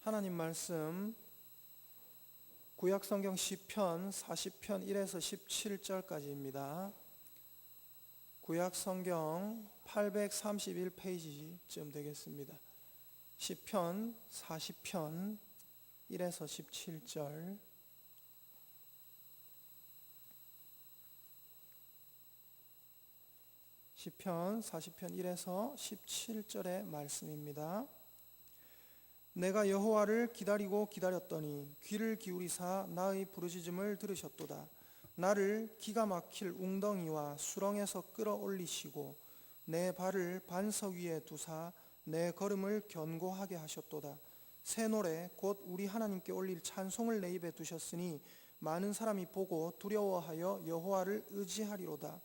하나님 말씀 구약성경 시편 40편 1에서 17절까지입니다. 구약성경 831페이지쯤 되겠습니다. 시편 40편 1에서 17절. 시편 40편 1에서 17절의 말씀입니다. 내가 여호와를 기다리고 기다렸더니 귀를 기울이사 나의 부르짖음을 들으셨도다. 나를 기가 막힐 웅덩이와 수렁에서 끌어올리시고 내 발을 반석 위에 두사 내 걸음을 견고하게 하셨도다. 새 노래 곧 우리 하나님께 올릴 찬송을 내 입에 두셨으니 많은 사람이 보고 두려워하여 여호와를 의지하리로다.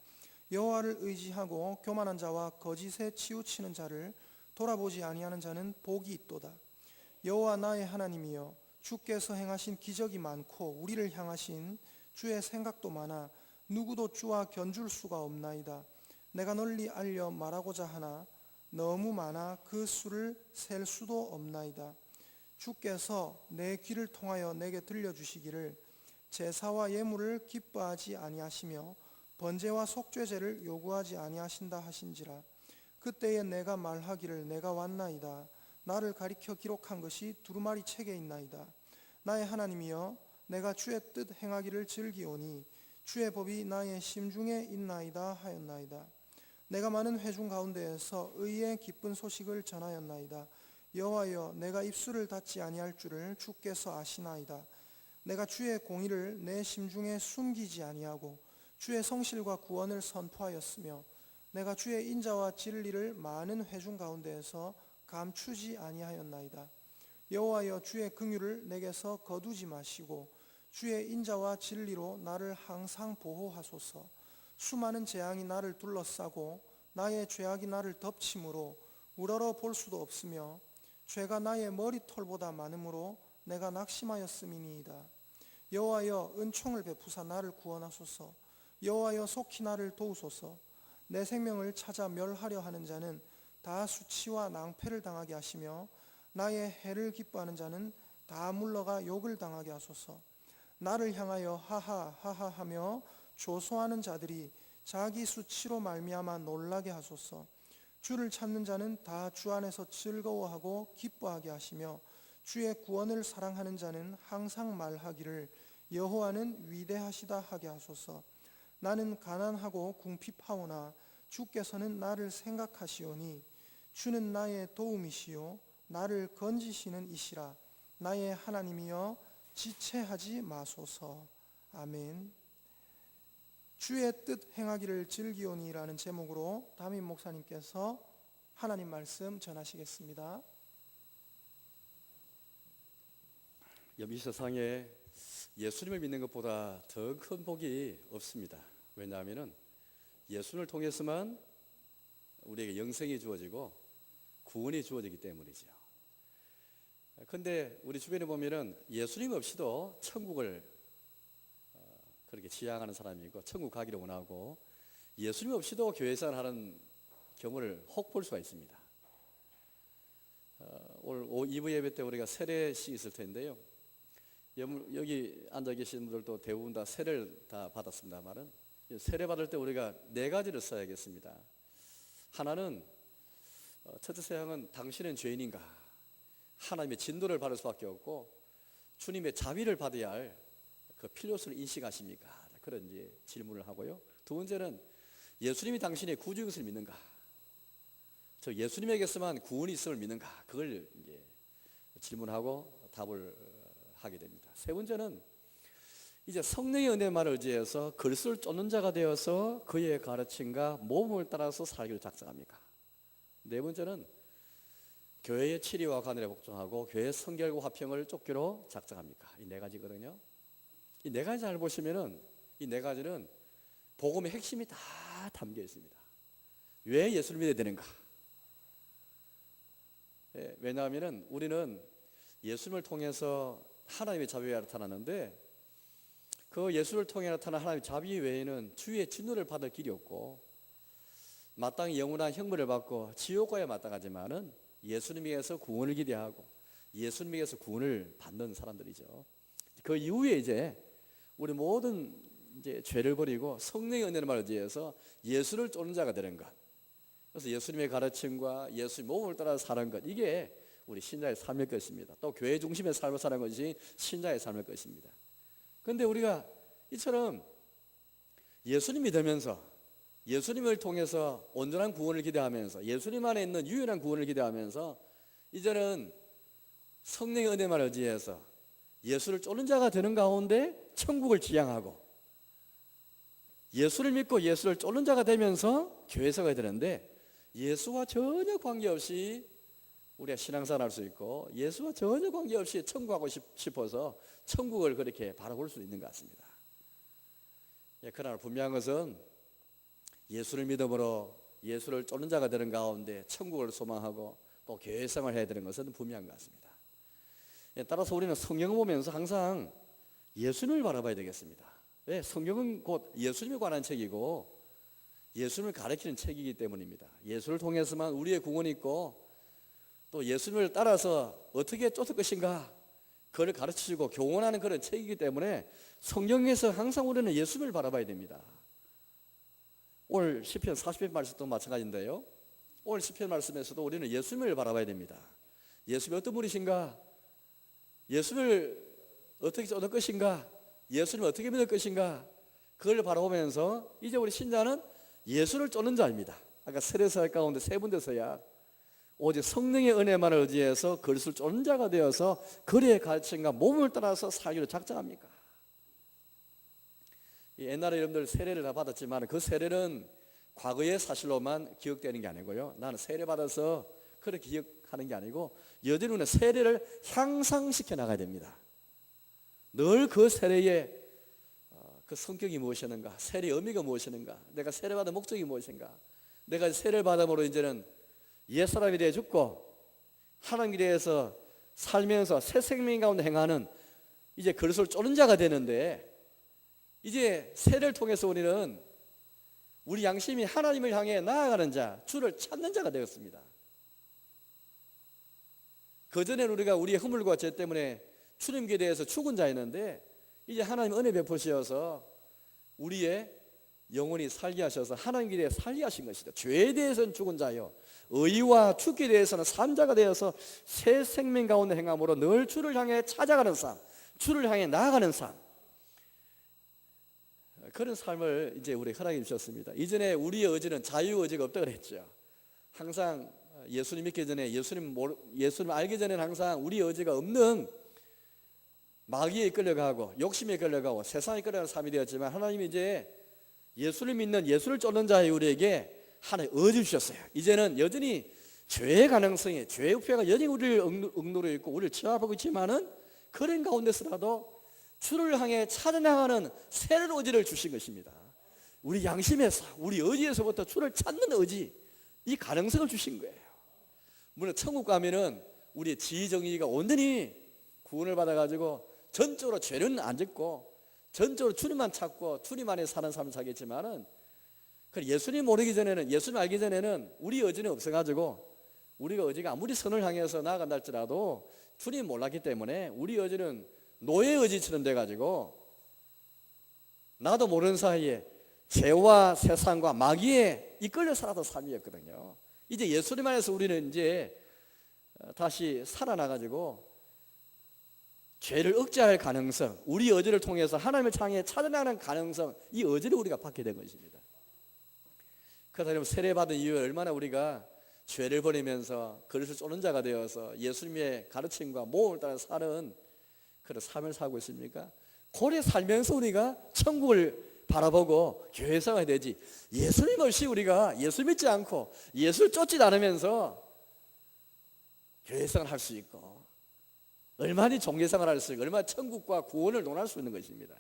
여호와를 의지하고 교만한 자와 거짓에 치우치는 자를 돌아보지 아니하는 자는 복이 있도다. 여호와 나의 하나님이여, 주께서 행하신 기적이 많고 우리를 향하신 주의 생각도 많아 누구도 주와 견줄 수가 없나이다. 내가 널리 알려 말하고자 하나 너무 많아 그 수를 셀 수도 없나이다. 주께서 내 귀를 통하여 내게 들려주시기를 제사와 예물을 기뻐하지 아니하시며 번제와 속죄제를 요구하지 아니하신다 하신지라. 그때에 내가 말하기를 내가 왔나이다. 나를 가리켜 기록한 것이 두루마리 책에 있나이다. 나의 하나님이여, 내가 주의 뜻 행하기를 즐기오니 주의 법이 나의 심중에 있나이다 하였나이다. 내가 많은 회중 가운데에서 의의 기쁜 소식을 전하였나이다. 여호와여, 내가 입술을 닫지 아니할 줄을 주께서 아시나이다. 내가 주의 공의를 내 심중에 숨기지 아니하고 주의 성실과 구원을 선포하였으며 내가 주의 인자와 진리를 많은 회중 가운데에서 감추지 아니하였나이다. 여호와여, 주의 긍휼을 내게서 거두지 마시고 주의 인자와 진리로 나를 항상 보호하소서. 수많은 재앙이 나를 둘러싸고 나의 죄악이 나를 덮침으로 우러러 볼 수도 없으며 죄가 나의 머리털보다 많으므로 내가 낙심하였음이니이다. 여호와여, 은총을 베푸사 나를 구원하소서. 여호와여, 속히 나를 도우소서. 내 생명을 찾아 멸하려 하는 자는 다 수치와 낭패를 당하게 하시며 나의 해를 기뻐하는 자는 다 물러가 욕을 당하게 하소서. 나를 향하여 하하 하하 하며 조소하는 자들이 자기 수치로 말미암아 놀라게 하소서. 주를 찾는 자는 다 주 안에서 즐거워하고 기뻐하게 하시며 주의 구원을 사랑하는 자는 항상 말하기를 여호와는 위대하시다 하게 하소서. 나는 가난하고 궁핍하오나 주께서는 나를 생각하시오니 주는 나의 도움이시요 나를 건지시는 이시라. 나의 하나님이여, 지체하지 마소서. 아멘. 주의 뜻 행하기를 즐기오니라는 제목으로 담임 목사님께서 하나님 말씀 전하시겠습니다. 이 세상에 예수님을 믿는 것보다 더 큰 복이 없습니다. 왜냐하면 예수님을 통해서만 우리에게 영생이 주어지고 구원이 주어지기 때문이죠. 그런데 우리 주변에 보면은 예수님 없이도 천국을 그렇게 지향하는 사람이 있고 천국 가기를 원하고 예수님 없이도 교회 생활하는 경우를 혹 볼 수가 있습니다. 오늘 2부 예배 때 우리가 세례식 있을 텐데요. 여기 앉아 계신 분들도 대부분 다 세례를 다 받았습니다만은 세례 받을 때 우리가 네 가지를 써야겠습니다. 하나는 첫째 사항은 당신은 죄인인가? 하나님의 진도를 받을 수밖에 없고 주님의 자비를 받아야 할 그 필요성을 인식하십니까? 그런 이제 질문을 하고요. 두 번째는 예수님이 당신의 구주인 것을 믿는가? 즉 예수님에게서만 구원이 있음을 믿는가? 그걸 이제 질문하고 답을 하게 됩니다. 세 번째는 이제 성령의 은혜만을 의지해서 그리스도를 쫓는 자가 되어서 그의 가르침과 모범을 따라서 살기를 작정합니까? 네 번째는 교회의 치리와 관할에 복종하고 교회의 성결과 화평을 쫓기로 작정합니까? 이 네 가지거든요. 이 네 가지 잘 보시면은 이 네 가지는 복음의 핵심이 다 담겨 있습니다. 왜 예수를 믿어야 되는가? 왜냐하면은 우리는 예수님을 통해서 하나님의 자비가 나타나는데 그 예수를 통해 나타난 하나님의 자비 외에는 주의 진노를 받을 길이 없고 마땅히 영원한 형벌을 받고 지옥 가야 마땅하지만은 예수님에게서 구원을 기대하고 예수님에게서 구원을 받는 사람들이죠. 그 이후에 이제 우리 모든 이제 죄를 버리고 성령의 은혜를 의지해서 예수를 쫓는 자가 되는 것. 그래서 예수님의 가르침과 예수의 몸을 따라 사는 것, 이게 우리 신자의 삶일 것입니다. 또 교회 중심의 삶을 사는 것이 신자의 삶일 것입니다. 그런데 우리가 이처럼 예수님 믿으면서 예수님을 통해서 온전한 구원을 기대하면서 예수님 안에 있는 유일한 구원을 기대하면서 이제는 성령의 은혜만 의지해서 예수를 쫓는 자가 되는 가운데 천국을 지향하고 예수를 믿고 예수를 쫓는 자가 되면서 교회서가 되는데, 예수와 전혀 관계없이 우리가 신앙생활 할 수 있고 예수와 전혀 관계없이 천국 가고 싶어서 천국을 그렇게 바라볼 수 있는 것 같습니다. 그러나 분명한 것은 예수를 믿음으로 예수를 쫓는 자가 되는 가운데 천국을 소망하고 또 교회생활을 해야 되는 것은 분명한 것 같습니다. 따라서 우리는 성경을 보면서 항상 예수님을 바라봐야 되겠습니다. 왜? 성경은 곧 예수님에 관한 책이고 예수님을 가르치는 책이기 때문입니다. 예수를 통해서만 우리의 구원이 있고 또 예수님을 따라서 어떻게 쫓을 것인가 그걸 가르치시고 교훈하는 그런 책이기 때문에 성경에서 항상 우리는 예수님을 바라봐야 됩니다. 오늘 시편 40편 말씀도 마찬가지인데요, 오늘 시편 말씀에서도 우리는 예수님을 바라봐야 됩니다. 예수님이 어떤 분이신가, 예수님을 어떻게 쫓을 것인가, 예수님을 어떻게 믿을 것인가, 그걸 바라보면서 이제 우리 신자는 예수를 쫓는 자입니다. 아까 세례사역 가운데 세 군데서야 오직 성령의 은혜만을 의지해서 그리스도를 쫓는 자가 되어서 그리의 가르침과 몸을 따라서 살기로 작정합니까? 옛날에 여러분들 세례를 다 받았지만 그 세례는 과거의 사실로만 기억되는 게 아니고요, 나는 세례 받아서 그렇게 기억하는 게 아니고 여전히 우리는 세례를 향상시켜 나가야 됩니다. 늘 그 세례의 그 성격이 무엇이었는가, 세례의 의미가 무엇이었는가, 내가 세례받은 목적이 무엇인가, 내가 세례를 받음으로 이제는 옛사람이 되어 죽고 하나님에 대해서 살면서 새 생명 가운데 행하는 이제 그리스도를 쫓는 자가 되는데, 이제 세례를 통해서 우리는 우리 양심이 하나님을 향해 나아가는 자, 주를 찾는 자가 되었습니다. 그전에는 우리가 우리의 허물과 죄 때문에 주님께 대해서 죽은 자였는데 이제 하나님 은혜 베푸셔서 우리의 영혼이 살게 하셔서 하나님께 대해 살게 하신 것이다. 죄에 대해서는 죽은 자요, 의와 죽게 대해서는 산 자가 되어서 새 생명 가운데 행함으로 늘 주를 향해 찾아가는 삶, 주를 향해 나아가는 삶, 그런 삶을 이제 우리 허락해 주셨습니다. 이전에 우리의 의지는 자유 의지가 없다고 그랬죠. 항상 예수님 믿기 전에 예수님 알기 전에는 항상 우리의 의지가 없는 마귀에 끌려가고 욕심에 끌려가고 세상에 끌려가는 삶이 되었지만, 하나님이 이제 예수를 믿는 예수를 쫓는 자의 우리에게 하나님 의지 주셨어요. 이제는 여전히 죄의 가능성이, 죄의 우표가 여전히 우리를 억누르고 있고 우리를 취합하고 있지만은 그런 가운데서라도 주를 향해 찾아나가는 새로운 의지를 주신 것입니다. 우리 양심에서, 우리 의지에서부터 주를 찾는 의지, 이 가능성을 주신 거예요. 물론 천국 가면은 우리의 지정의가 온전히 구원을 받아가지고 전적으로 죄는 안 짓고 전적으로 주님만 찾고 주님 안에 사는 삶을 살겠지만은, 예수님 모르기 전에는, 예수님 알기 전에는 우리 의지는 없어가지고 우리가 의지가 아무리 선을 향해서 나아간다 할지라도 주님 몰랐기 때문에 우리 의지는 노예 의지처럼 돼가지고 나도 모르는 사이에 죄와 세상과 마귀에 이끌려 살았던 삶이었거든요. 이제 예수님 안에서 우리는 이제 다시 살아나가지고 죄를 억제할 가능성, 우리 의지를 통해서 하나님을 향해 찾아나가는 가능성, 이 의지를 우리가 받게 된 것입니다. 그래서 세례받은 이후에 얼마나 우리가 죄를 버리면서 그리스도를 쫓는 자가 되어서 예수님의 가르침과 모험을 따라 사는 그런 삶을 살고 있습니까? 고래 살면서 우리가 천국을 바라보고 교회 생활이 되지, 예수님 없이 우리가 예수 믿지 않고 예수를 쫓지 않으면서 교회 생활을 할 수 있고 얼마나 종교 생활을 할 수 있고 얼마나 천국과 구원을 논할 수 있는 것입니다.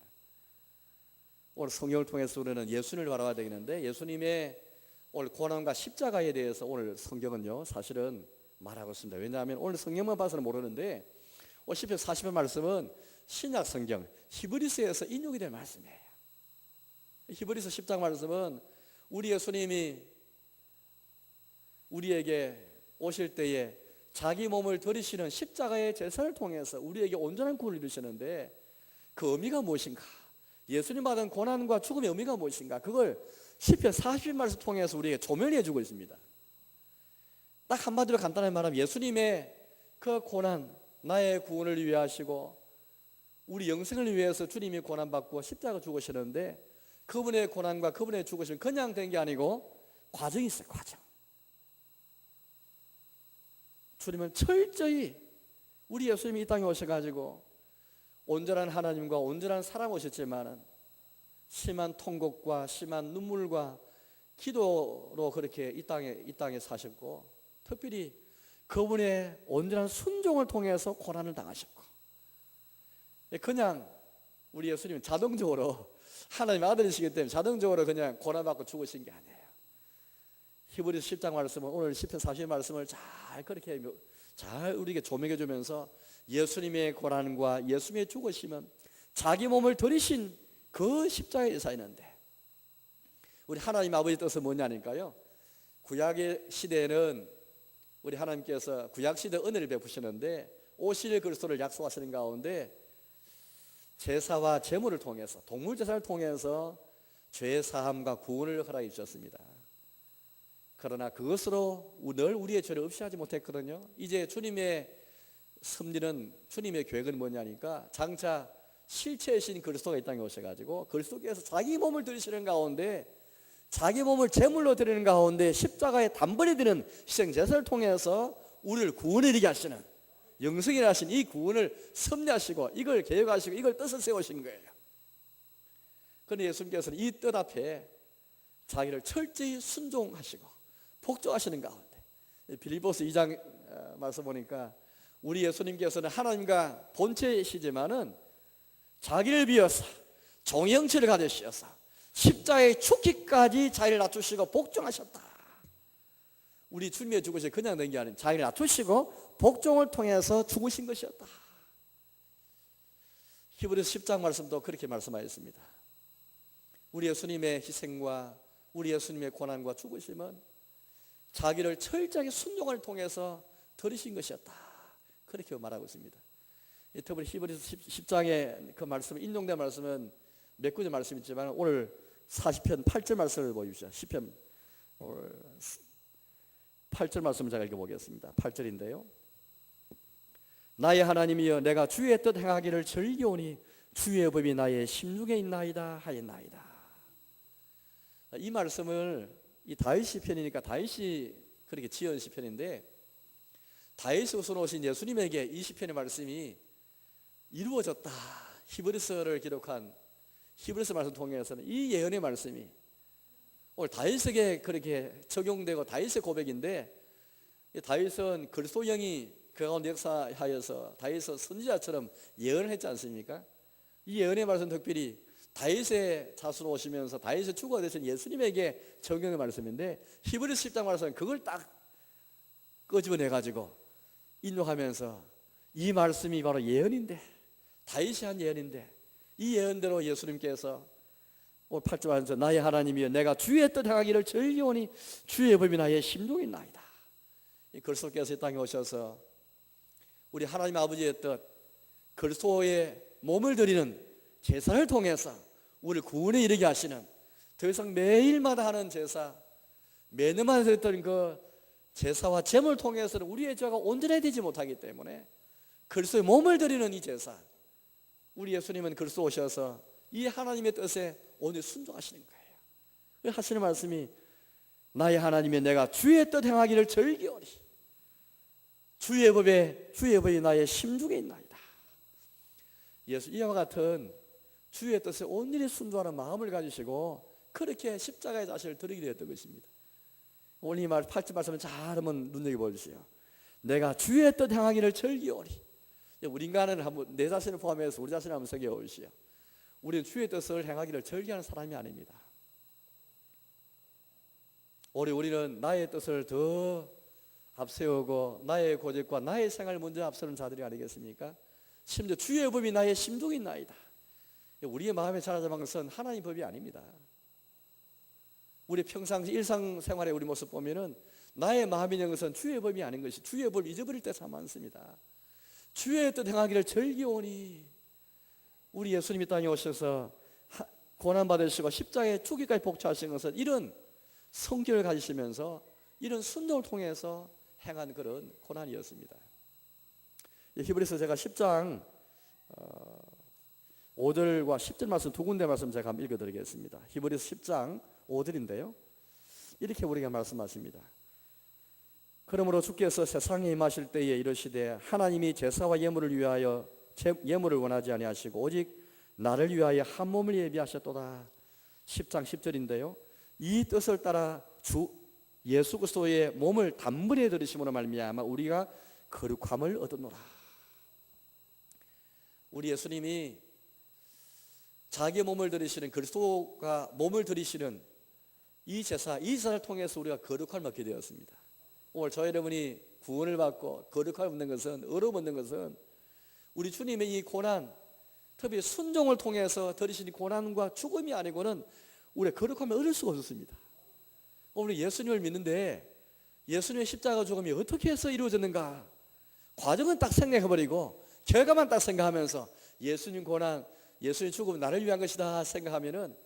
오늘 성경을 통해서 우리는 예수님을 바라봐야 되겠는데, 예수님의 오늘 고난과 십자가에 대해서 오늘 성경은요 사실은 말하고 있습니다. 왜냐하면 오늘 성경만 봐서는 모르는데 오늘 시편 40편 말씀은 신약 성경 히브리서에서 인용이 될 말씀이에요. 히브리서 10장 말씀은 우리 예수님이 우리에게 오실 때에 자기 몸을 들이시는 십자가의 제사를 통해서 우리에게 온전한 구원을 이루시는데 그 의미가 무엇인가? 예수님 받은 고난과 죽음의 의미가 무엇인가? 그걸 시편 40말씀 통해서 우리에게 조명해 주고 있습니다. 딱 한마디로 간단하게 말하면 예수님의 그 고난, 나의 구원을 위해 하시고 우리 영생을 위해서 주님이 고난받고 십자가 죽으시는데 그분의 고난과 그분의 죽으심은 그냥 된 게 아니고 과정이 있어요. 과정. 주님은 철저히 우리 예수님이 이 땅에 오셔가지고 온전한 하나님과 온전한 사람 오셨지만은 심한 통곡과 심한 눈물과 기도로 그렇게 이 땅에 사셨고 특별히 그분의 온전한 순종을 통해서 고난을 당하셨고 그냥 우리 예수님은 자동적으로 하나님의 아들이시기 때문에 자동적으로 그냥 고난받고 죽으신 게 아니에요. 히브리서 10장 말씀은 오늘 시편 40 말씀을 그렇게 잘 우리에게 조명해 주면서 예수님의 고난과 예수님의 죽으심은 자기 몸을 들이신 그 십자가의 제사였는데 우리 하나님 아버지 뜻은 뭐냐니까요. 구약의 시대에는 우리 하나님께서 구약 시대 은혜를 베푸시는데 오실 그리스도를 약속하시는 가운데 제사와 제물을 통해서 동물 제사를 통해서 죄 사함과 구원을 허락해 주셨습니다. 그러나 그것으로 늘 우리의 죄를 없이하지 못했거든요. 이제 주님의 섭리는 주님의 계획은 뭐냐니까 장차 실체이신 그리스도가 이 땅에 오셔가지고 그리스도께서 자기 몸을 들이시는 가운데 자기 몸을 제물로 드리는 가운데 십자가에 단번에 드는 희생 제사를 통해서 우리를 구원에 이르게 하시는 영생이라 하신 이 구원을 섭리하시고 이걸 계획하시고 이걸 뜻을 세우신 거예요. 그런데 예수님께서는 이 뜻 앞에 자기를 철저히 순종하시고 복종하시는 가운데 빌립보서 2장 말씀 보니까 우리 예수님께서는 하나님과 본체이시지만은 자기를 비워서 종의 형체를 가지시어서 십자가에 죽기까지 자기를 낮추시고 복종하셨다. 우리 주님의 죽으심이 그냥 된 게 아니라 자기를 낮추시고 복종을 통해서 죽으신 것이었다. 히브리서 10장 말씀도 그렇게 말씀하였습니다. 우리 예수님의 희생과 우리 예수님의 고난과 죽으심은 자기를 철저하게 순종을 통해서 들이신 것이었다. 그렇게 말하고 있습니다. 특별히 히브리서 10장의 그 말씀 인용된 말씀은 몇 구절 말씀이 있지만 오늘 40편 8절 말씀을 보여주시죠. 10편 8절 말씀을 제가 읽어보겠습니다. 8절인데요. 나의 하나님이여 내가 주의 뜻 행하기를 즐기오니 주의 법이 나의 심중에 있나이다 하였나이다. 이 말씀을 이 다윗 시편이니까 다윗이 그렇게 지은 시편인데 다윗이 우선 오신 예수님에게 이 시편의 말씀이 이루어졌다. 히브리서를 기록한 히브리서 말씀 통해서는 이 예언의 말씀이 오늘 다윗에게 그렇게 적용되고 다윗의 고백인데 다윗은 그리스도 영이 그 가운데 역사하여서 다윗은 선지자처럼 예언을 했지 않습니까? 이 예언의 말씀 특별히 다윗의 자수로 오시면서 다윗의 주가 되신 예수님에게 적용의 말씀인데 히브리서 10장 말씀은 그걸 딱 끄집어내가지고 인용하면서 이 말씀이 바로 예언인데 다윗이 한 예언인데 이 예언대로 예수님께서 오늘 8절 말씀에서 나의 하나님이여 내가 주의 뜻 행하기를 즐기오니 주의 법이 나의 심중에 있나이다. 이 그리스도께서 이 땅에 오셔서 우리 하나님 아버지의 뜻 그리스도의 몸을 드리는 제사를 통해서 우리를 구원에 이르게 하시는 더 이상 매일마다 하는 제사 매년마다 했던 그 제사와 제물을 통해서는 우리의 죄가 온전해지지 못하기 때문에 그리스도의 몸을 드리는 이 제사 우리 예수님은 그리스도 오셔서 이 하나님의 뜻에 오늘 순종하시는 거예요. 하시는 말씀이 나의 하나님이 내가 주의 뜻 행하기를 즐기오니 주의 법이 나의 심중에 있나이다. 예수 이와 같은 주의 뜻에 온전히 순종하는 마음을 가지시고 그렇게 십자가의 자신을 드리게 되었던 것입니다. 오늘 이 8절 말씀을 잘 한번 눈여겨보십시오. 내가 주의 뜻 행하기를 즐기오니 우리 인간은 한번 내 자신을 포함해서 우리 자신을 한번 새겨보십시오. 우리는 주의 뜻을 행하기를 즐기하는 사람이 아닙니다. 우리는 나의 뜻을 더 앞세우고 나의 고집과 나의 생활을 먼저 앞서는 자들이 아니겠습니까? 심지어 주의 법이 나의 심중에 있나이다. 우리의 마음에 자라자는 것은 하나님의 법이 아닙니다. 우리 평상시 일상생활의 우리 모습 보면은 나의 마음이는 것은 주의 법이 아닌 것이 주의 법을 잊어버릴 때 참 많습니다. 주의 뜻 행하기를 즐기오니. 우리 예수님이 땅에 오셔서 고난받으시고 십자가에 죽기까지 복종하신 것은 이런 성결을 가지시면서 이런 순종을 통해서 행한 그런 고난이었습니다. 히브리서 제가 10장 5절과 10절 말씀 두 군데 말씀 제가 한번 읽어드리겠습니다. 히브리서 10장 5절인데요. 이렇게 우리가 말씀하십니다. 그러므로 주께서 세상에 임하실 때에 이르시되 하나님이 제사와 예물을 위하여 예물을 원하지 아니하시고 오직 나를 위하여 한 몸을 예비하셨도다. 10장 10절인데요. 이 뜻을 따라 주 예수 그리스도의 몸을 단번에 들으심으로 말미암아 우리가 거룩함을 얻었노라. 우리 예수님이 자기 몸을 들이시는 그리스도가 몸을 들이시는 이 제사를 통해서 우리가 거룩함을 얻게 되었습니다. 오늘 저희 여러분이 구원을 받고 거룩함을 얻는 것은 의로움 얻는 것은 우리 주님의 이 고난, 특히 순종을 통해서 들이신 고난과 죽음이 아니고는 우리가 거룩함을 얻을 수가 없었습니다. 오늘 예수님을 믿는데 예수님의 십자가 죽음이 어떻게 해서 이루어졌는가? 과정은 딱 생각해버리고 결과만 딱 생각하면서 예수님 고난, 예수님 죽음은 나를 위한 것이다 생각하면은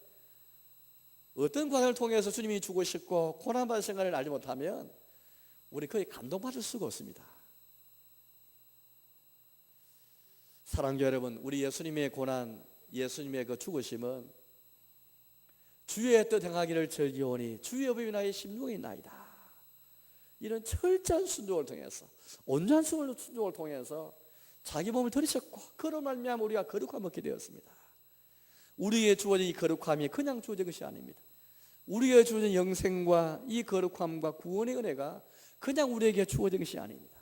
어떤 과정을 통해서 주님이 죽으셨고 고난받을 생각을 알지 못하면 우리 거의 감동받을 수가 없습니다. 사랑하는 여러분, 우리 예수님의 고난, 예수님의 그 죽으심은 주의 뜻 행하기를 즐기오니 주의 법이 나의 심령이 나이다. 이런 철저한 순종을 통해서 온전한 순종을 통해서 자기 몸을 들이셨고 그로 말미암아 우리가 거룩함을 얻게 되었습니다. 우리에게 주어진 이 거룩함이 그냥 주어진 것이 아닙니다. 우리에게 주어진 영생과 이 거룩함과 구원의 은혜가 그냥 우리에게 주어진 것이 아닙니다.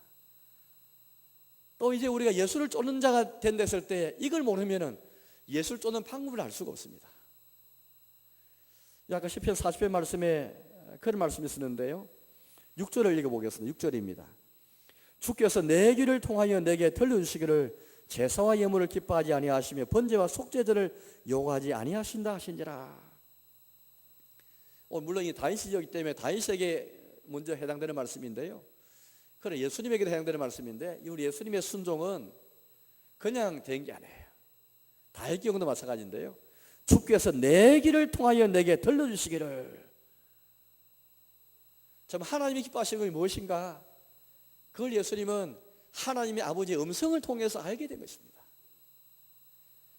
또 이제 우리가 예수를 쫓는 자가 된댔을 때 이걸 모르면은 예수를 쫓는 방법을 알 수가 없습니다. 아까 시편 40편 말씀에 그런 말씀이 있었는데요. 6절을 읽어보겠습니다. 6절입니다. 주께서 내 귀를 통하여 내게 들려주시기를 제사와 예물을 기뻐하지 아니하시며 번제와 속죄제를 요구하지 아니하신다 하신지라. 물론 이 다윗이기 때문에 다윗에게 먼저 해당되는 말씀인데요. 그래 예수님에게도 해당되는 말씀인데 우리 예수님의 순종은 그냥 된 게 아니에요. 다윗 경우도 마찬가지인데요. 주께서 내 길을 통하여 내게 들려주시기를. 참 하나님이 기뻐하시는 것이 무엇인가? 그걸 예수님은 하나님의 아버지의 음성을 통해서 알게 된 것입니다.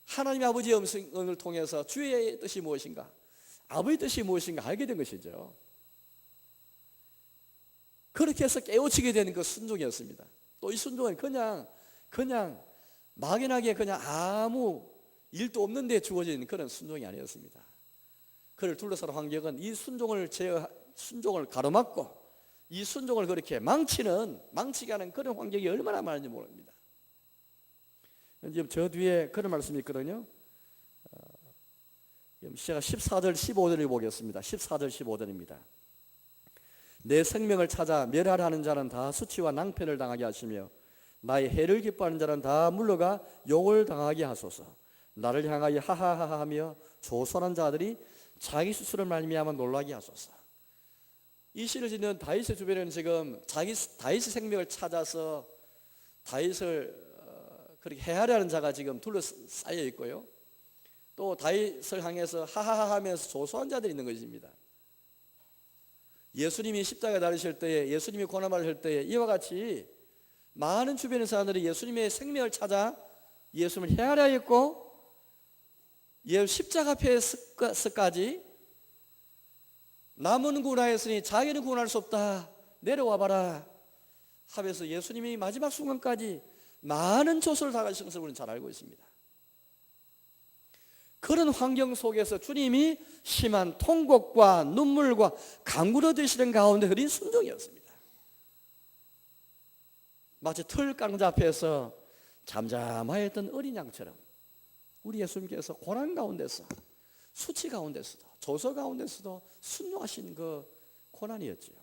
하나님의 아버지의 음성을 통해서 주의 뜻이 무엇인가? 아버지의 뜻이 무엇인가 알게 된 것이죠. 그렇게 해서 깨우치게 되는 그 순종이었습니다. 또 이 순종은 그냥 막연하게 그냥 아무 일도 없는데 주어진 그런 순종이 아니었습니다. 그를 둘러싼 환경은 이 순종을 가로막고 이 순종을 그렇게 망치게 하는 그런 환경이 얼마나 많은지 모릅니다. 지금 저 뒤에 그런 말씀이 있거든요. 제가 14절 15절을 보겠습니다. 14절 15절입니다. 내 생명을 찾아 멸하려 하는 자는 다 수치와 낭패를 당하게 하시며 나의 해를 기뻐하는 자는 다 물러가 욕을 당하게 하소서. 나를 향하여 하하하하 하며 조선한 자들이 자기 스스로를 말미암아 놀라게 하소서. 이 시를 짓는 다윗의 주변에는 지금 다윗의 생명을 찾아서 다윗을 그렇게 해하려 하는 자가 지금 둘러싸여 있고요. 또 다윗을 향해서 하하하 하면서 조소한 자들이 있는 것입니다. 예수님이 십자가에 달리실 때에 예수님이 고난받으실 때에 이와 같이 많은 주변의 사람들이 예수님의 생명을 찾아 예수님을 해하려 했고 십자가 앞에서까지 남은 구원하였으니 자기는 구원할 수 없다 내려와 봐라 하면서 예수님이 마지막 순간까지 많은 조소를 당하신 것을 우리는 잘 알고 있습니다. 그런 환경 속에서 주님이 심한 통곡과 눈물과 강구러 드시는 가운데 흐린 순종이었습니다. 마치 틀강자 앞에서 잠잠하였던 어린 양처럼 우리 예수님께서 고난 가운데서 수치 가운데서도 조소 가운데서도 순종하신 그 고난이었지요.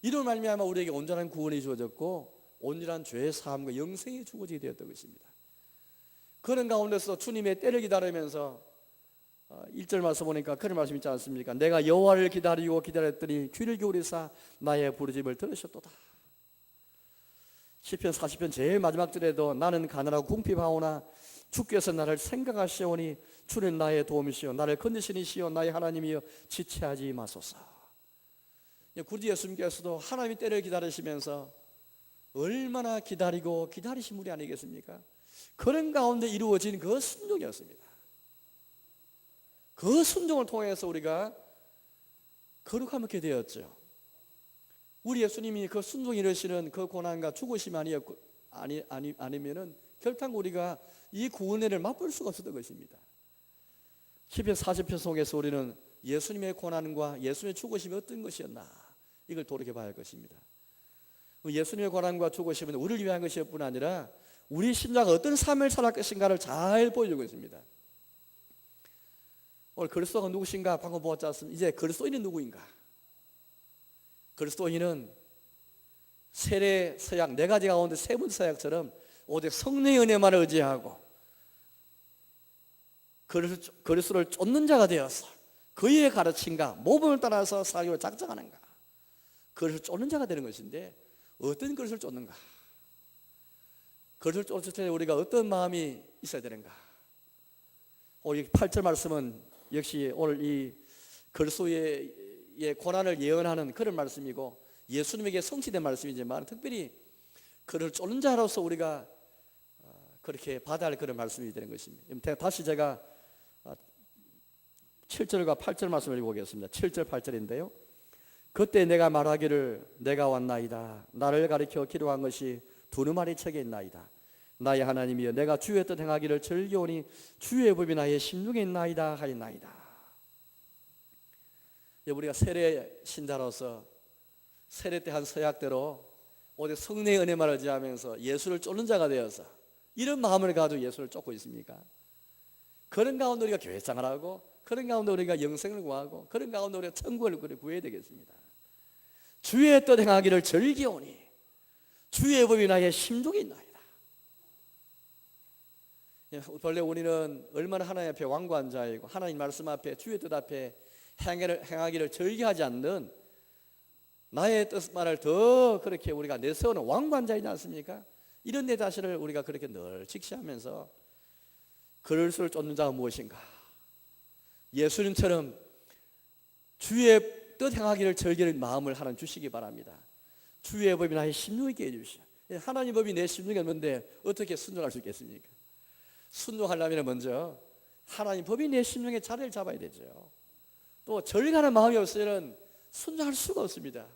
이런 말미암아 우리에게 온전한 구원이 주어졌고 온전한 죄의 사함과 영생이 주어지게 되었던 것입니다. 그런 가운데서 주님의 때를 기다리면서 1절 말씀 보니까 그런 말씀 있지 않습니까? 내가 여호와를 기다리고 기다렸더니 귀를 기울이사 나의 부르짖음을 들으셨도다. 시편 40편 제일 마지막 절에도 나는 가난하고 궁핍하오나 주께서 나를 생각하시오니 주는 나의 도움이시오 나를 건지시니시오 나의 하나님이여 지체하지 마소서. 구주 예수님께서도 하나님의 때를 기다리시면서 얼마나 기다리고 기다리신 분이 아니겠습니까? 그런 가운데 이루어진 그 순종이었습니다. 그 순종을 통해서 우리가 거룩하게 되었죠. 우리 예수님이 그 순종이 이르시는 그 고난과 죽으심 아니면은 결탄 우리가 이 구원을 맛볼 수가 없었던 것입니다. 시편 40편 속에서 우리는 예수님의 고난과 예수님의 죽으심이 어떤 것이었나 이걸 돌이켜봐야 할 것입니다. 예수님의 고난과 죽으심은 우리를 위한 것일 뿐 아니라 우리 신자가 어떤 삶을 살아갈 것인가를 잘 보여주고 있습니다. 오늘 그리스도가 누구신가 방금 보았지 않습니까? 이제 그리스도인은 누구인가? 그리스도인은 세례 서약 네 가지 가운데 세 번째 서약처럼 오직 성령의 은혜만을 의지하고 그리스도를 쫓는 자가 되어서 그의 가르침과 모범을 따라서 사역을 작정하는가? 그리스도를 쫓는 자가 되는 것인데 어떤 그리스도를 쫓는가? 그리스도를 쫓을 때 우리가 어떤 마음이 있어야 되는가? 오늘 8절 말씀은 역시 오늘 이 그리스도의 고난을 예언하는 그런 말씀이고 예수님에게 성취된 말씀이지만 특별히 그를 쫓는 자로서 우리가 그렇게 받아야 할 그런 말씀이 되는 것입니다. 다시 제가 7절과 8절 말씀을 읽어보겠습니다. 7절 8절인데요. 그때 내가 말하기를 내가 왔나이다. 나를 가리켜 기록한 것이 두루마리 책에 있나이다. 나의 하나님이여 내가 주의 뜻 행하기를 즐겨오니 주의 법이 나의 심중에 있나이다 하였나이다. 우리가 세례 신자로서 세례 때 한 서약대로 오직 성령의 은혜만 의지하면서 예수를 쫓는 자가 되어서 이런 마음을 가지고 예수를 쫓고 있습니까? 그런 가운데 우리가 교회 생활하고 그런 가운데 우리가 영생을 구하고 그런 가운데 우리가 천국을 구해야 되겠습니다. 주의 뜻 행하기를 즐기오니 주의 법이 나의 심중에 있나이다. 본래 우리는 얼마나 하나님 앞에 완고한 자이고 하나님 말씀 앞에 주의 뜻 앞에 행하기를 즐겨하지 않는 나의 뜻만을 더 그렇게 우리가 내세우는 완고한 자이지 않습니까? 이런 내 자신을 우리가 그렇게 늘 직시하면서 그리스도를 쫓는 자가 무엇인가? 예수님처럼 주의 뜻 행하기를 즐기는 마음을 하나님 주시기 바랍니다. 주의 법이 나의 심중에 있게 해주시오. 하나님 법이 내 심중에 있는데 어떻게 순종할 수 있겠습니까? 순종하려면 먼저 하나님 법이 내 심중에 자리를 잡아야 되죠. 또 절가는 마음이 없으면 순종할 수가 없습니다.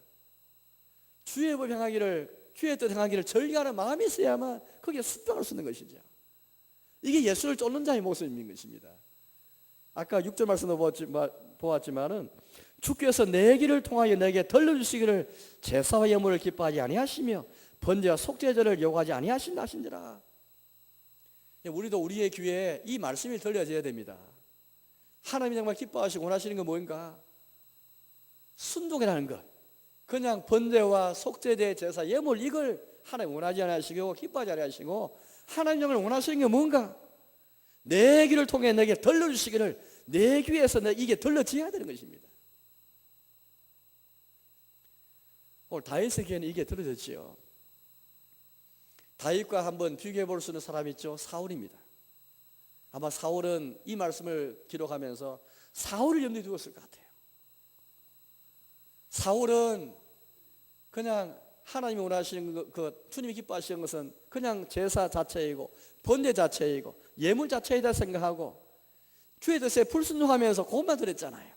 주의 법 행하기를 주의 뜻 행하기를 절가하는 마음이 있어야만 거기에 순종할 수 있는 것이죠. 이게 예수를 쫓는 자의 모습인 것입니다. 아까 6절 말씀도 보았지만은 주께서 내 길을 통하여 내게 들려주시기를 제사와 예물을 기뻐하지 아니하시며 번제와 속죄제를 요구하지 아니하신다 하신지라. 우리도 우리의 귀에 이 말씀이 들려져야 됩니다. 하나님이 정말 기뻐하시고 원하시는 건 뭔가? 순종이라는 것. 그냥 번제와 속죄제, 제사, 예물 이걸 하나님 원하지 않으시고 기뻐하지 않으시고 하나님 정말 원하시는 게 뭔가? 내 귀를 통해 내게 들려주시기를 내 귀에서 이게 들려져야 되는 것입니다. 오늘 다윗의 귀에는 이게 들려졌지요. 다윗과 한번 비교해 볼 수 있는 사람이 있죠. 사울입니다. 아마 사울은 이 말씀을 기록하면서 사울을 염두에 두었을 것 같아요. 사울은 그냥 하나님이 원하시는 그 주님이 기뻐하시는 것은 그냥 제사 자체이고 번제 자체이고 예물 자체이다 생각하고 주의 뜻에 불순종하면서 그것만 들었잖아요.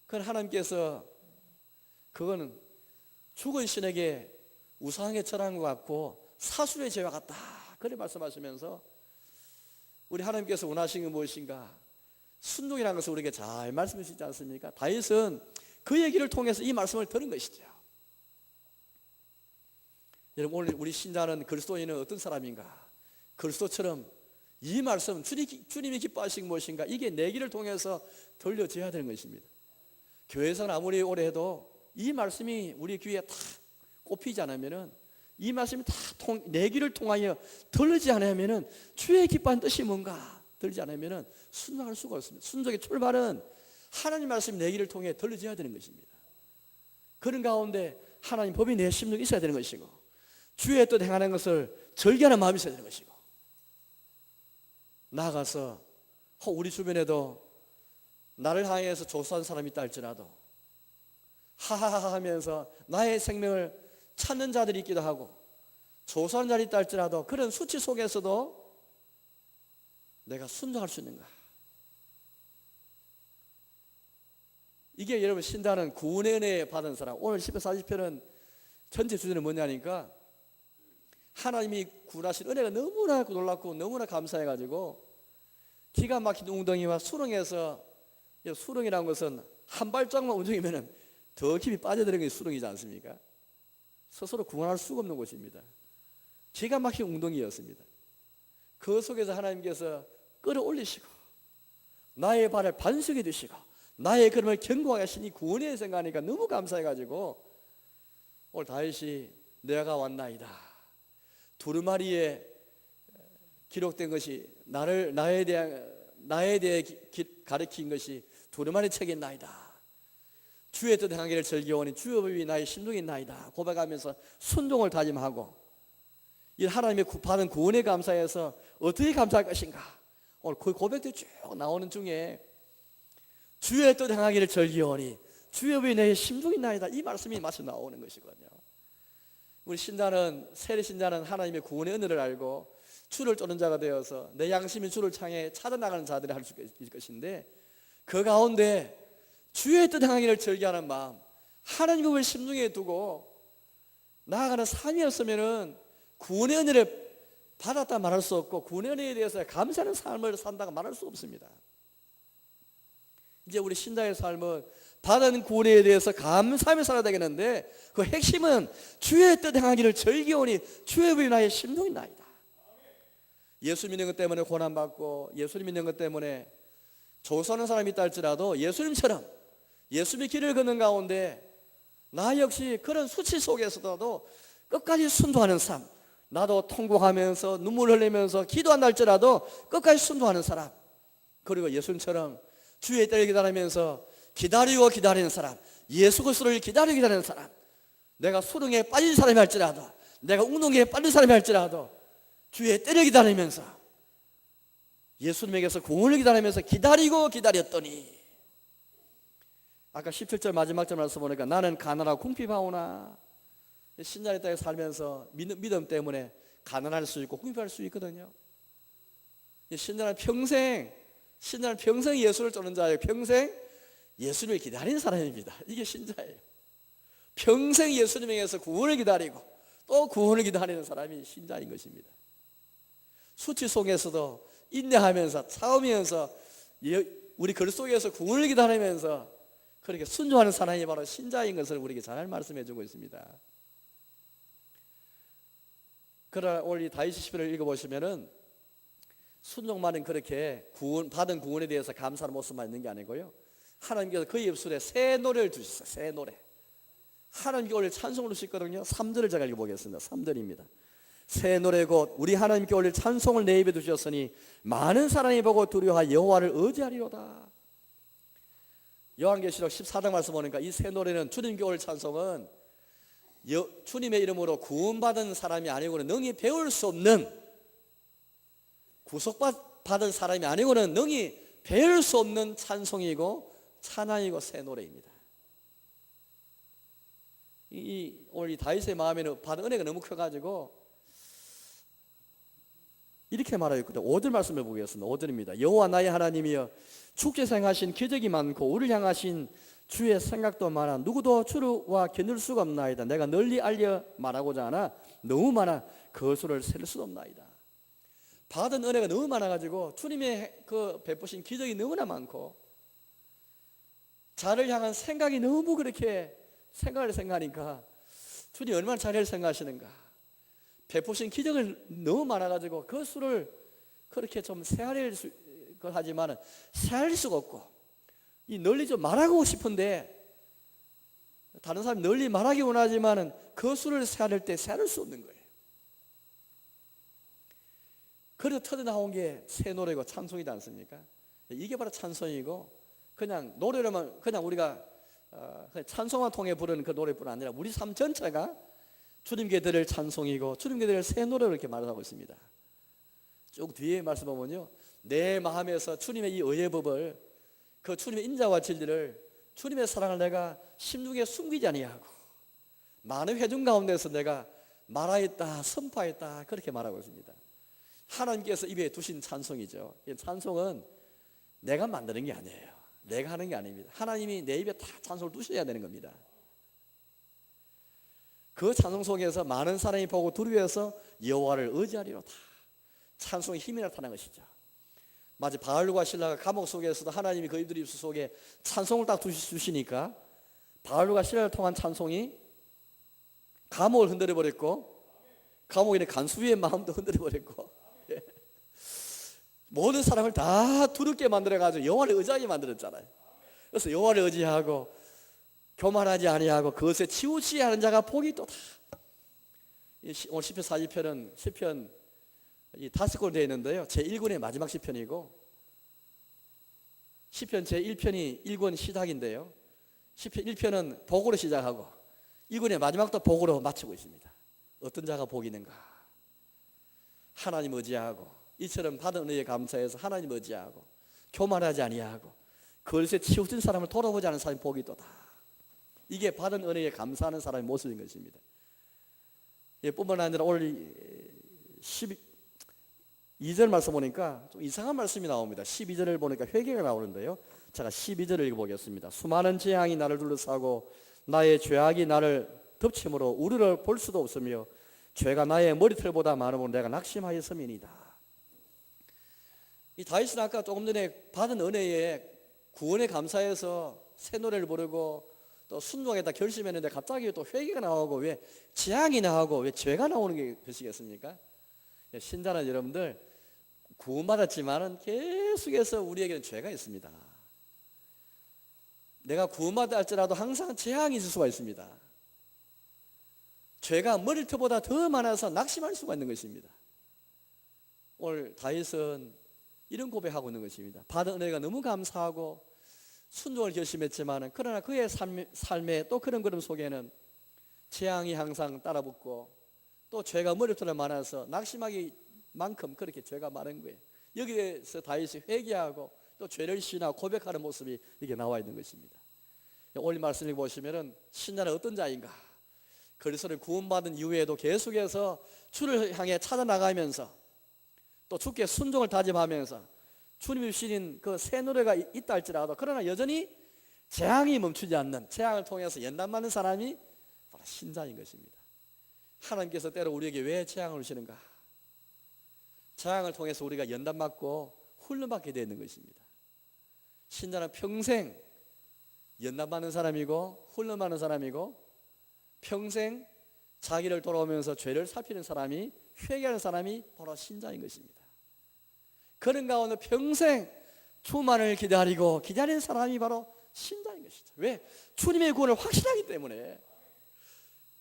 그건 하나님께서 그거는 죽은 신에게 우상에 절한 것 같고 사술의 죄와 같다 그렇게 말씀하시면서 우리 하나님께서 원하시는 게 무엇인가? 순종이라는 것을 우리에게 잘 말씀해 주시지 않습니까? 다윗은 그 얘기를 통해서 이 말씀을 들은 것이죠. 여러분 오늘 우리 신자는 그리스도인은 어떤 사람인가? 그리스도처럼 이 말씀 주님이 기뻐하시는 무엇인가? 이게 내 길을 통해서 들려져야 되는 것입니다. 교회에서는 아무리 오래 해도 이 말씀이 우리 귀에 다 꼽히지 않으면은 이 말씀이 다 내 귀를 통하여 들리지 않으면은 주의 기뻐하는 뜻이 뭔가? 들지 않으면 순종할 수가 없습니다. 순종의 출발은 하나님 말씀이 내 길을 통해 들려져야 되는 것입니다. 그런 가운데 하나님 법이 내 심령에 있어야 되는 것이고, 주의 뜻 행하는 것을 절개하는 마음이 있어야 되는 것이고, 나아가서 우리 주변에도 나를 향해서 조소한 사람이 있다 할지라도 하하하 하면서 나의 생명을 찾는 자들이 있기도 하고, 조소하는 자들이 있다 할지라도 그런 수치 속에서도 내가 순종할 수 있는가? 이게 여러분 신다는 구원의 은혜 받은 사람. 오늘 10편 40편은 전체 주제는 뭐냐니까, 하나님이 구원하신 은혜가 너무나 놀랍고 너무나 감사해가지고 기가 막힌 웅덩이와 수렁에서, 수렁이라는 것은 한 발짝만 움직이면 더 깊이 빠져들어가는 게 수렁이지 않습니까? 스스로 구원할 수가 없는 곳입니다. 기가 막힌 웅덩이였습니다. 그 속에서 하나님께서 끌어올리시고 나의 발을 반석이 되시고 나의 걸음을 견고하게 하시니 구원의 생각하니까 너무 감사해가지고 오늘 다윗이 내가 왔나이다, 두루마리에 기록된 것이 나에 대해 가르친 것이 두루마리 책에 있나이다, 주의 뜻 행하기를 즐겨오니 주의 법이 나의 심중에 있나이다 고백하면서 순종을 다짐하고, 이 하나님의 받은 구원에 감사해서 어떻게 감사할 것인가, 오늘 그 고백도 쭉 나오는 중에 주의 뜻 행하기를 즐겨오니 주의 법이 내 심중에 있나이다, 이 말씀이 마치 나오는 것이거든요. 우리 신자는, 세례 신자는 하나님의 구원의 은혜를 알고 주를 쫓는 자가 되어서 내 양심이 주를 향해 찾아나가는 자들이 할 수 있을 것인데, 그 가운데 주의 뜻 행하기를 즐겨하는 마음, 하나님의 법을 심중에 두고 나아가는 삶이었으면은 구원의 은혜를 받았다 말할 수 없고, 구원의 은혜에 대해서 감사하는 삶을 산다고 말할 수 없습니다. 이제 우리 신자의 삶은 받은 구원에 대해서 감사하며 살아야 되겠는데, 그 핵심은 주의 뜻 행하기를 즐겨오니 주의 법이 나의 심중이 나이다. 예수 믿는 것 때문에 고난받고 예수 믿는 것 때문에 조소하는 사람이 있다 할지라도 예수님처럼 예수님의 길을 걷는 가운데 나 역시 그런 수치 속에서도 끝까지 순종하는 삶, 나도 통곡하면서 눈물 흘리면서 기도한다 할지라도 끝까지 순종하는 사람, 그리고 예수님처럼 주의 때를 기다리면서 기다리고 기다리는 사람, 예수 그리스도를 기다리는 사람, 내가 수렁에 빠진 사람이 할지라도, 내가 웅덩이에 빠진 사람이 할지라도 주의 때를 기다리면서 예수님에게서 구원을 기다리면서 기다리고 기다렸더니, 아까 17절 마지막 절 말씀 보니까 나는 가난하고 궁핍하오나, 신자의 땅에 살면서 믿음 때문에 가난할 수 있고 궁핍할 수 있거든요. 신자는 평생 예수를 쫓는 자예요. 평생 예수님을 기다리는 사람입니다. 이게 신자예요. 평생 예수님에게서 구원을 기다리고 또 구원을 기다리는 사람이 신자인 것입니다. 수치 속에서도 인내하면서 참으면서 우리 글 속에서 구원을 기다리면서 그렇게 순종하는 사람이 바로 신자인 것을 우리에게 잘 말씀해 주고 있습니다. 그러나 오늘 이 다윗 시편을 읽어보시면은 순종만은 그렇게 받은 구원에 대해서 감사하는 모습만 있는 게 아니고요, 하나님께서 그의 입술에 새 노래를 주셨어요. 새 노래. 하나님께 올릴 찬송을 주셨거든요. 3절을 제가 읽어보겠습니다. 3절입니다. 새 노래 곧 우리 하나님께 올릴 찬송을 내 입에 두셨으니 많은 사람이 보고 두려워하여 여호와를 의지하리로다. 요한계시록 14장 말씀 보니까 이 새 노래는, 주님께 올릴 찬송은 주님의 이름으로 구원받은 사람이 아니고는 능히 배울 수 없는, 구속받은 사람이 아니고는 능히 배울 수 없는 찬송이고 찬양이고 새 노래입니다. 오늘 이 다윗의 마음에는 받은 은혜가 너무 커가지고 이렇게 말하고 있거든요. 5절 말씀을 보겠습니다. 5절입니다. 여호와 나의 하나님이여 축제사 행하신 기적이 많고 우리를 향하신 주의 생각도 많아 누구도 주와 겨눌 수가 없나이다. 내가 널리 알려 말하고자 하나 너무 많아 그 수를 셀 수도 없나이다. 받은 은혜가 너무 많아가지고 주님의 그 베푸신 기적이 너무나 많고 자를 향한 생각이 너무 그렇게 생각하니까 주님이 얼마나 자기를 생각하시는가. 베푸신 기적을 너무 많아가지고 그 수를 그렇게 좀 세하릴 수 하지만은 세할 수가 없고, 이 널리 좀 말하고 싶은데 다른 사람이 널리 말하기 원하지만은 그 수를 세할 때 세할 수 없는 거예요. 그래서 터져 나온 게 새 노래고 찬송이지 않습니까? 이게 바로 찬송이고, 그냥 노래로만 그냥 우리가 그냥 찬송만 통해 부르는 그 노래뿐 아니라 우리 삶 전체가 주님께 드릴 찬송이고 주님께 드릴 새 노래로 이렇게 말하고 있습니다. 쭉 뒤에 말씀 보면요, 내 마음에서 주님의 이 의의 법을, 그 주님의 인자와 진리를, 주님의 사랑을 내가 심중에 숨기지 아니하고 많은 회중 가운데서 내가 말하였다, 선포했다, 그렇게 말하고 있습니다. 하나님께서 입에 두신 찬송이죠. 이 찬송은 내가 만드는 게 아니에요. 내가 하는 게 아닙니다. 하나님이 내 입에 다 찬송을 두셔야 되는 겁니다. 그 찬송 속에서 많은 사람이 보고 두려워해서 여호와를 의지하리로다. 찬송의 힘이 나타난 것이죠. 마치 바울과 실라가 감옥 속에서도 하나님이 그들의 입술 속에 찬송을 딱 주시니까 바울과 실라를 통한 찬송이 감옥을 흔들어 버렸고, 감옥인의 간수의 마음도 흔들어 버렸고, 모든 사람을 다 두렵게 만들어가지고 여호와를 의지하게 만들었잖아요. 그래서 여호와를 의지하고 교만하지 아니하고 그것에 치우치지 않은 자가 복이 있도다. 오늘 시편 40편은 시편 이 5권으로 되어 있는데요, 제1권의 마지막 시편이고, 시편 제1편이 1권 시작인데요, 시편 1편은 복으로 시작하고 1권의 마지막도 복으로 마치고 있습니다. 어떤 자가 복이 있는가? 하나님 의지하고 이처럼 받은 은혜에 감사해서 하나님 의지하고 교만하지 아니하고 그것에 치우친 사람을 돌아보지 않은 사람이 복이 있도다. 이게 받은 은혜에 감사하는 사람의 모습인 것입니다. 뿐만 아니라 오늘 12절 말씀 보니까 좀 이상한 말씀이 나옵니다. 12절을 보니까 회개가 나오는데요, 제가 12절을 읽어보겠습니다. 수많은 재앙이 나를 둘러싸고 나의 죄악이 나를 덮침으로 우리를 볼 수도 없으며 죄가 나의 머리털보다 많으므로 내가 낙심하였음이니이다. 이 다윗은 아까 조금 전에 받은 은혜에 구원에 감사해서 새 노래를 부르고 또 순종하겠다 결심했는데 갑자기 또 회개가 나오고 왜 재앙이 나오고 왜 죄가 나오는 게 것이겠습니까? 신자는 여러분들 구원받았지만은 계속해서 우리에게는 죄가 있습니다. 내가 구원받았다 할지라도 항상 재앙이 있을 수가 있습니다. 죄가 머리털보다 더 많아서 낙심할 수가 있는 것입니다. 오늘 다윗은 이런 고백하고 있는 것입니다. 받은 은혜가 너무 감사하고 순종을 결심했지만 그러나 그의 삶에 또 그런 걸음 속에는 재앙이 항상 따라붙고 또 죄가 머리털에 많아서 낙심하기만큼 그렇게 죄가 많은 거예요. 여기에서 다윗이 회개하고 또 죄를 시인하고 고백하는 모습이 이게 나와 있는 것입니다. 오늘 말씀을 보시면은 신자는 어떤 자인가? 그리스도를 구원받은 이후에도 계속해서 주를 향해 찾아나가면서 또 주께 순종을 다짐하면서 주님이 주신 그 새 노래가 있다 할지라도 그러나 여전히 재앙이 멈추지 않는, 재앙을 통해서 연단 받는 사람이 바로 신자인 것입니다. 하나님께서 때로 우리에게 왜 재앙을 주시는가? 재앙을 통해서 우리가 연단 받고 훈련받게 되는 것입니다. 신자는 평생 연단 받는 사람이고 훈련받는 사람이고 평생 자기를 돌아오면서 죄를 살피는 사람이, 회개하는 사람이 바로 신자인 것입니다. 그런 가운데 평생 주만을 기다리고 기다리는 사람이 바로 신자인 것이죠. 왜? 주님의 구원을 확신하기 때문에.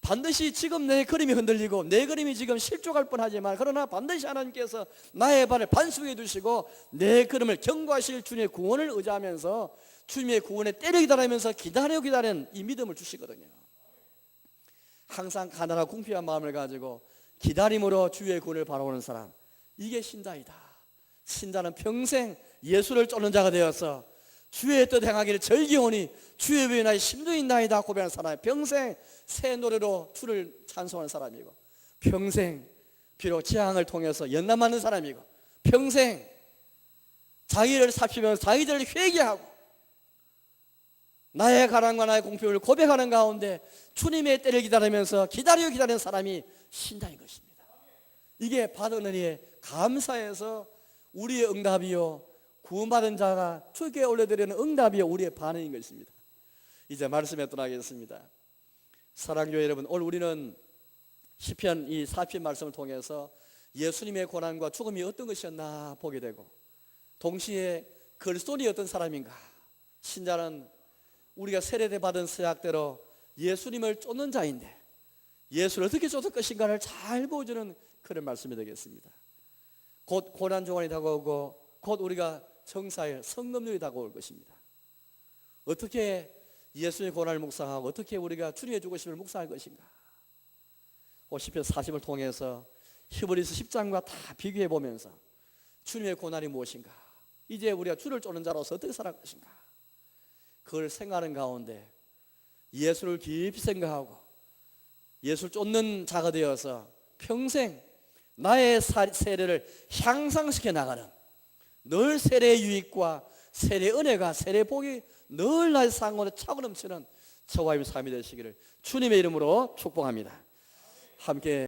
반드시 지금 내 그림이 흔들리고 내 그림이 지금 실족할 뻔하지만 그러나 반드시 하나님께서 나의 발을 반수해 두시고 내 그림을 경고하실 주님의 구원을 의지하면서 주님의 구원에 때려 기다리면서 기다리는 이 믿음을 주시거든요. 항상 가난하고 궁핍한 마음을 가지고 기다림으로 주의 구원을 바라보는 사람, 이게 신자이다. 신자는 평생 예수를 쫓는 자가 되어서 주의 뜻 행하기를 즐기오니 주의 위에 나의 심중이 있나이다 고백하는 사람이 평생 새 노래로 주를 찬송하는 사람이고, 평생 비록 재앙을 통해서 연단 맞는 사람이고, 평생 자기를 살피면서 자기들을 회개하고 나의 가난과 나의 공평을 고백하는 가운데 주님의 때를 기다리면서 기다리는 사람이 신자인 것입니다. 이게 받은 은혜에 감사해서 우리의 응답이요, 구원받은 자가 주께 올려드리는 응답이요, 우리의 반응인 것입니다. 이제 말씀에 떠나겠습니다. 사랑교회 여러분, 오늘 우리는 시편 이 4편 말씀을 통해서 예수님의 고난과 죽음이 어떤 것이었나 보게 되고, 동시에 그리스도인이 어떤 사람인가, 신자는 우리가 세례대 받은 서약대로 예수님을 쫓는 자인데 예수를 어떻게 쫓을 것인가를 잘 보여주는 그런 말씀이 되겠습니다. 곧 고난주간이 다가오고 곧 우리가 정사일 성금률이 다가올 것입니다. 어떻게 예수님의 고난을 묵상하고 어떻게 우리가 주님의 죽으심을 묵상할 것인가? 시편 40을 통해서 히브리서 10장과 다 비교해 보면서 주님의 고난이 무엇인가? 이제 우리가 주를 쫓는 자로서 어떻게 살아갈 것인가? 그걸 생각하는 가운데 예수를 깊이 생각하고 예수를 쫓는 자가 되어서 평생 나의 세례를 향상시켜 나가는 늘 세례의 유익과 세례의 은혜가 세례의 복이 늘 나의 상원에 차고 넘치는 저와 여러분의 삶이 되시기를 주님의 이름으로 축복합니다. 함께